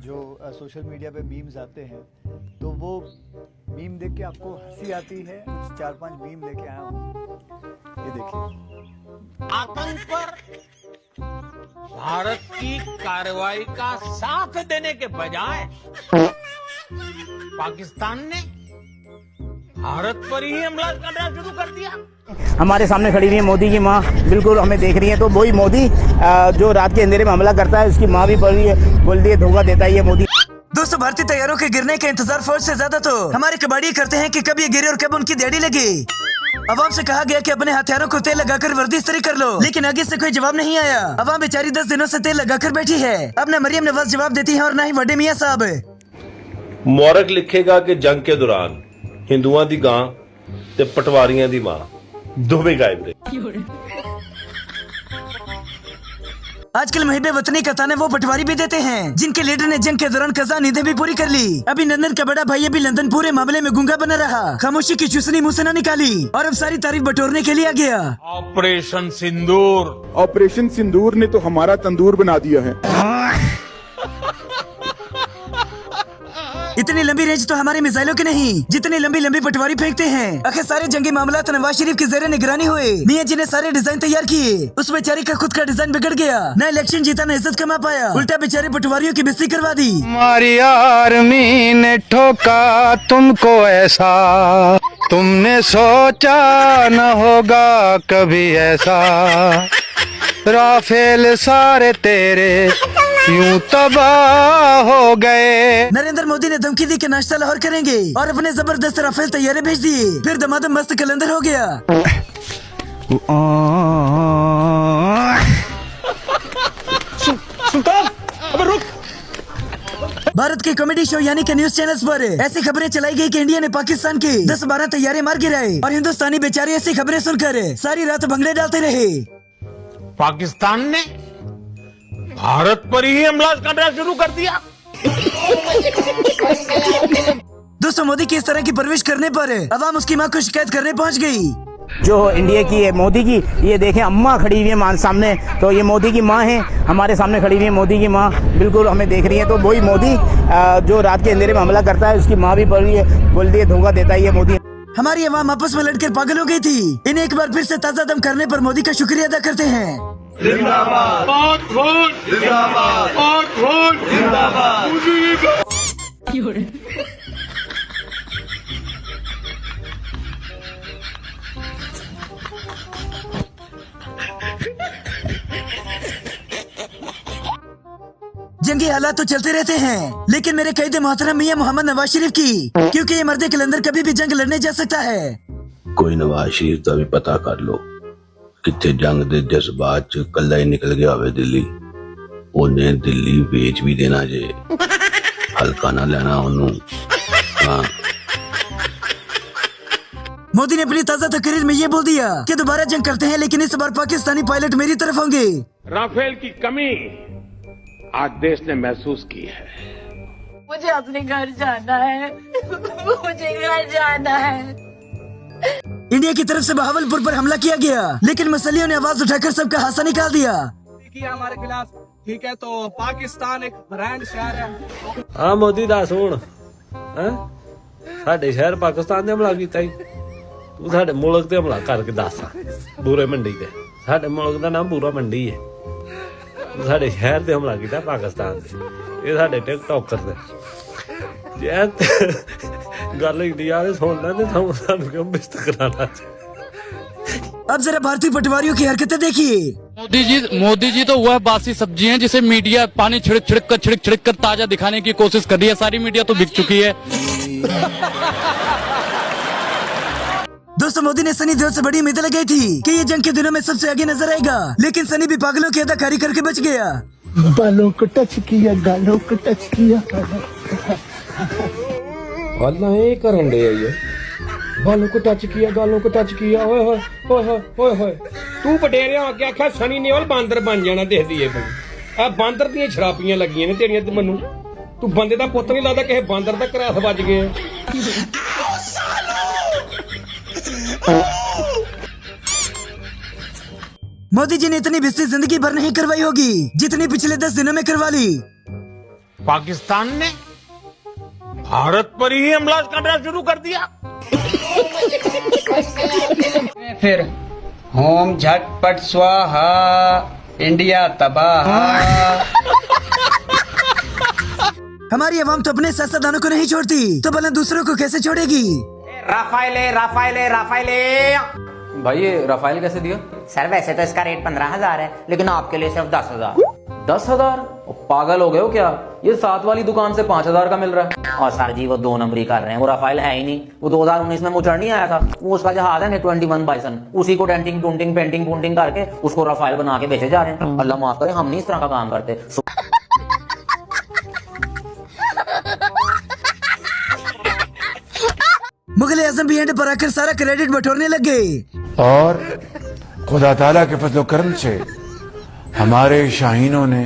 जो social media पे memes आते हैं, तो वो मीम देख के आपको हंसी आती है। कुछ 4-5 मीम लेके आया हूँ, ये देखिए। आतंक पर भारत की कार्रवाई का साथ देने के बजाय पाकिस्तान ने भारत पर ही हमला करना शुरू कर दिया। हमारे सामने खड़ी हुई है मोदी की माँ, बिल्कुल हमें देख रही है। तो वही मोदी जो रात के अंधेरे में हमला करता है, उसकी माँ भी पड़ रही है, बोल दिए धोखा देता है ये मोदी। दोस्तों, भारतीय तैयारों के गिरने का इंतजार फौज से ज्यादा तो हमारे कबाड़ी करते हैं कि कब ये गिरे और कब उनकी देड़ी लगे। अवाम से कहा गया कि अपने हथियारों को तेल लगाकर वर्दी इस्त्री कर लो, लेकिन आगे से कोई जवाब नहीं आया। अवाम बेचारी 10 दिनों से तेल लगाकर बैठी है। अब न मरियम नवाज जवाब देती है और न ही वडे मियाँ साहब। मौरख लिखेगा कि जंग के दौरान हिंदुओं की गां ते पटवारियों की मां दोवें गायब रहे। आजकल मुहिबे वतनी का ताने वो पटवारी भी देते हैं जिनके लीडर ने जंग के दौरान कज़ा नींदें भी पूरी कर ली। अभी लंदन का बड़ा भाई अभी लंदन पूरे मामले में गूंगा बना रहा, खामोशी की चुसनी मुंह से न निकाली और अब सारी तारीफ बटोरने के लिए आ गया। ऑपरेशन सिंदूर। ऑपरेशन सिंदूर ने तो हमारा तंदूर बना दिया है। इतनी लंबी रेंज तो हमारे मिसाइलों की नहीं, जितनी लंबी लंबी पटवारी फेंकते हैं। आखिर सारे जंगी मामलात नवाज शरीफ की ज़ेरे निगरानी हुए। मियां जी ने सारे डिजाइन तैयार किए, उस बेचारी का खुद का डिजाइन बिगड़ गया। न इलेक्शन जीता, न इज्जत कमा पाया, उल्टा बेचारे पटवारियों की बेइज्जती करवा दी। हमारी आर्मी ने ठोका तुमको ऐसा, तुमने सोचा न होगा कभी ऐसा। राफेल सारे तेरे यूं तबाह हो गए। नरेंद्र मोदी ने धमकी दी कि नाश्ता लाहौर करेंगे और अपने जबरदस्त राफेल तैयारे भेज दिए। फिर दमादम मस्त कलंदर हो गया। सुल्तान, अबे रुक। भारत के कॉमेडी शो यानी कि न्यूज चैनल्स पर ऐसी खबरें चलाई गई कि इंडिया ने पाकिस्तान के 10-12 तैयारे मार गिराए और हिंदुस्तानी बेचारे ऐसी खबरें सुनकर सारी रात भंगड़े डालते रहे। पाकिस्तान ने भारत पर ही हमला करना शुरू कर दिया। दोस्तों, मोदी की इस तरह की परवरिश करने पर अवाम उसकी मां को शिकायत करने पहुंच गई। जो इंडिया की है मोदी की, ये देखें अम्मा खड़ी हुई है मान सामने, तो ये मोदी की माँ है। हमारे सामने खड़ी हुई है मोदी की माँ, बिल्कुल हमें देख रही है। तो वही मोदी जो रात के अंधेरे में हमला करता है, उसकी माँ भी पड़ रही है, बोल दिए धोखा देता है ये मोदी। हमारी अवाम आपस में लड़कर पागल हो गई थी। इन्हें एक बार फिर से ताजा दम करने पर मोदी का शुक्रिया अदा करते हैं। जिंदाबाद, जिंदाबाद, जिंदाबाद। जंगी हालात तो चलते रहते हैं, लेकिन मेरे कैद मोहतरम मियां मोहम्मद नवाज शरीफ की, क्योंकि ये मर्द कलंदर कभी भी जंग लड़ने जा सकता है। कोई नवाज शरीफ का भी पता कर लो, कितने जंग दे जज्बात च कला ही निकल गया होवे दिल्ली। उन्हें दिल्ली बेच भी देना जे, हल्का ना लेना उन्हों। हाँ। मोदी ने अपनी ताजा तकरीर में ये बोल दिया कि दोबारा जंग करते हैं, लेकिन इस बार पाकिस्तानी पायलट मेरी तरफ होंगे। राफेल की कमी आज देश ने महसूस की है। मुझे अपने घर जाना है, मुझे घर जाना है। इंडिया की तरफ से बहावलपुर पर हमला किया गया, लेकिन मसलियों ने आवाज उठाकर सबका हासा निकाल दिया। हमारे खिलाफ ठीक है, तो पाकिस्तान एक ब्रांड शहर है। हाँ मोदी दस हुण साडे शहर पाकिस्तान ने हमला किया, तू साडे मुल्क ते हमला करके दस। बूरे मंडी ते साडे मुल्क का नाम बूरा मंडी है, साडे शहर ते हमला किया पाकिस्तान ते। ये साडे टिकटॉकर ने गल इंडिया ने सुन लें तो सानू क्यों बेइज्जत कराना। अब जरा भारतीय पटवारियों की हरकतें देखिए। मोदी जी तो वह बासी सब्जी हैं जिसे मीडिया पानी छिड़क कर ताजा दिखाने की कोशिश कर रही है। सारी मीडिया तो बिक चुकी है। दोस्तों, मोदी ने सनी देओल से बड़ी उम्मीदें लगाई थी कि ये जंग के दिनों में सबसे आगे नजर आएगा, लेकिन सनी भी पागलों की अदाकारी करके बच गया। बालों को टच किया, गालों को टच किया। ये करन दे ये बालों को टच किया, गालों को टच किया। ओए होए ओए होए होए। तू वडेरिया आके आख्या सनी देओल बांदर बन जाना, देखदी है भाई। आ बांदर दी शराबियां लगियां ने तेरियां ते मनु। तू बंदे दा पुੱਤ नहीं लगदा, किसे बांदर दा घरास ਵੱਜ गया। मोदी जी ने इतनी बिस्ती जिंदगी भर नहीं करवाई होगी जितनी पिछले 10 दिनों में करवा ली। पाकिस्तान ने भारत पर ही हमला करना शुरू कर दिया। फिर होम झटपट स्वाहा, इंडिया तबाह। हमारी आवाम तो अपने सियासतदानों को नहीं छोड़ती, तो भला दूसरों को कैसे छोड़ेगी? राफेले राफेले राफेले। भाई ये राफेल कैसे दिया? सर वैसे तो इसका रेट 15,000 है, लेकिन आपके लिए सिर्फ 10,000। 10,000? पागल हो गए हो क्या? ये 7 वाली दुकान से 5,000 का मिल रहा है। और सर जी वो 2 नंबरी कर रहे हैं, वो राफेल है ही नहीं। वो 2019 में मुचड़ नहीं आया था, वो उसका जहाज है 21 बाइसन, उसी को डेंटिंग टूंटिंग पेंटिंग पुंटिंग करके उसको राफेल बना के बेचे जा रहे हैं। अल्लाह माफ करे, हम नहीं इस तरह का काम करते। मुगल आजम भी एंड पर आकर सारा क्रेडिट बटोरने लग गए। और खुदा ताला के फजल करम से हमारे शाहीनों ने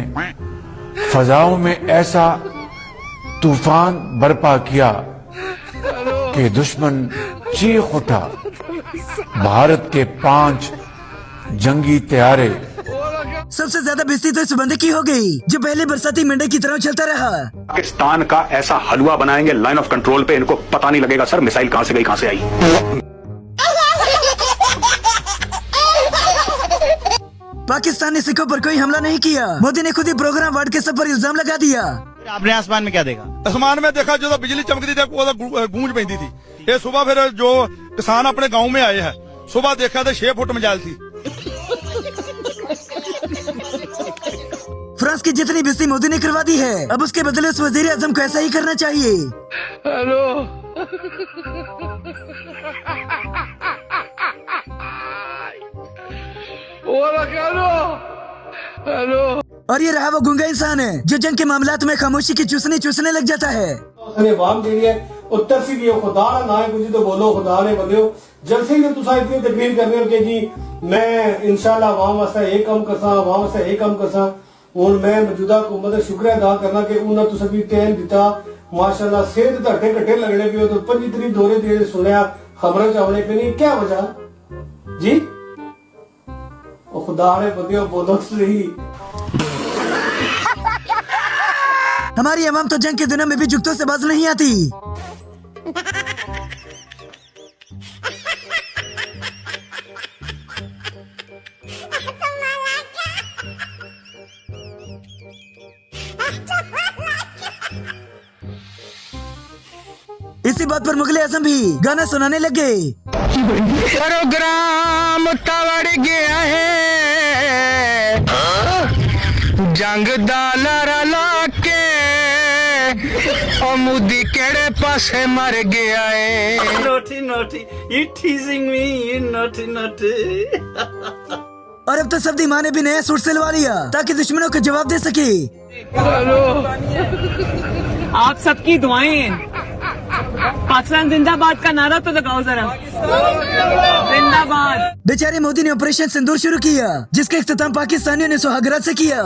फजाओं में ऐसा तूफान बर्पा किया कि दुश्मन चीख उठा। भारत के 5 जंगी तैयारे। सबसे ज्यादा बेइज्जती तो इस बंदे की हो गई जो पहले बरसाती मेंढक की तरह चलता रहा। पाकिस्तान का ऐसा हलवा बनाएंगे लाइन ऑफ कंट्रोल पे, इनको पता नहीं लगेगा सर मिसाइल कहां से गई कहां से आई। पाकिस्तान ने सिखों पर कोई हमला नहीं किया। मोदी ने खुद ही प्रोग्राम वार्ड के सब पर इल्जाम लगा दिया। आपने आसमान में क्या देखा? आसमान में देखा जो बिजली चमकती थी, गूंज पैंदी थी। ये सुबह फिर जो किसान अपने गांव में आए हैं, सुबह देखा तो 6 फुट मजाल थी। फ्रांस की जितनी बेइज्जती मोदी ने करवा दी है, अब उसके बदले उस वजीर आजम को ऐसा ही करना चाहिए। Hello hello. और ये रहा वो गूंगा इंसान है जो जंग के मामलात में खामोशी की चूसने लग जाता है। वाम ਜਿਹੜੀ ਹੈ ਉਹ ਤਰਸੀ ਦੀ ਖੁਦਾ ਦਾ ਨਾਮ ਹੈ, ਕੁਝ तो बोलो खुदा ने बंदे जलसे ही तुसा इतनी तकबीर कर रहे हो कि जी मैं इंशाल्लाह आवाम वास्ते ये काम करसा, आवाम वास्ते ये काम करसा। और मैं मौजूदा हुकूमत का शुक्र अदा करना कि उन्होंने तुसा भी टाइम दिता। माशाल्लाह सेहत धड़के घटे लगने पे तो 25 तरीक दौरे दे सुनया खबरों च आवने पे नहीं, क्या वजह जी? ओ खुदा ने बंदे बोलो सही। हमारी आवाम तो जंग के दिनों में भी जुगतों से बाज नहीं आती। इसी बात पर मुगल आजम भी गाना सुनाने लगे। प्रोग्राम तवड़ गया है जंग दा लारा लाके, और मोदी केड़े पासे मर गया है। Naughty naughty, you teasing me, you naughty naughty। और अब तो सब्दी माँ ने भी नया सूट सिलवा लिया ताकि दुश्मनों को जवाब दे सके। आप सबकी दुआएं, पाकिस्तान जिंदाबाद का नारा तो लगाओ जरा, जिंदाबाद। बेचारे मोदी ने ऑपरेशन सिंदूर शुरू किया जिसका इख्तिताम पाकिस्तानियों ने सुहागरात से किया।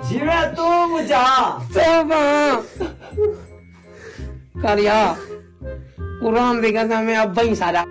जीवे तू मुझा करिया कुरान दी कसम में अब ही सारा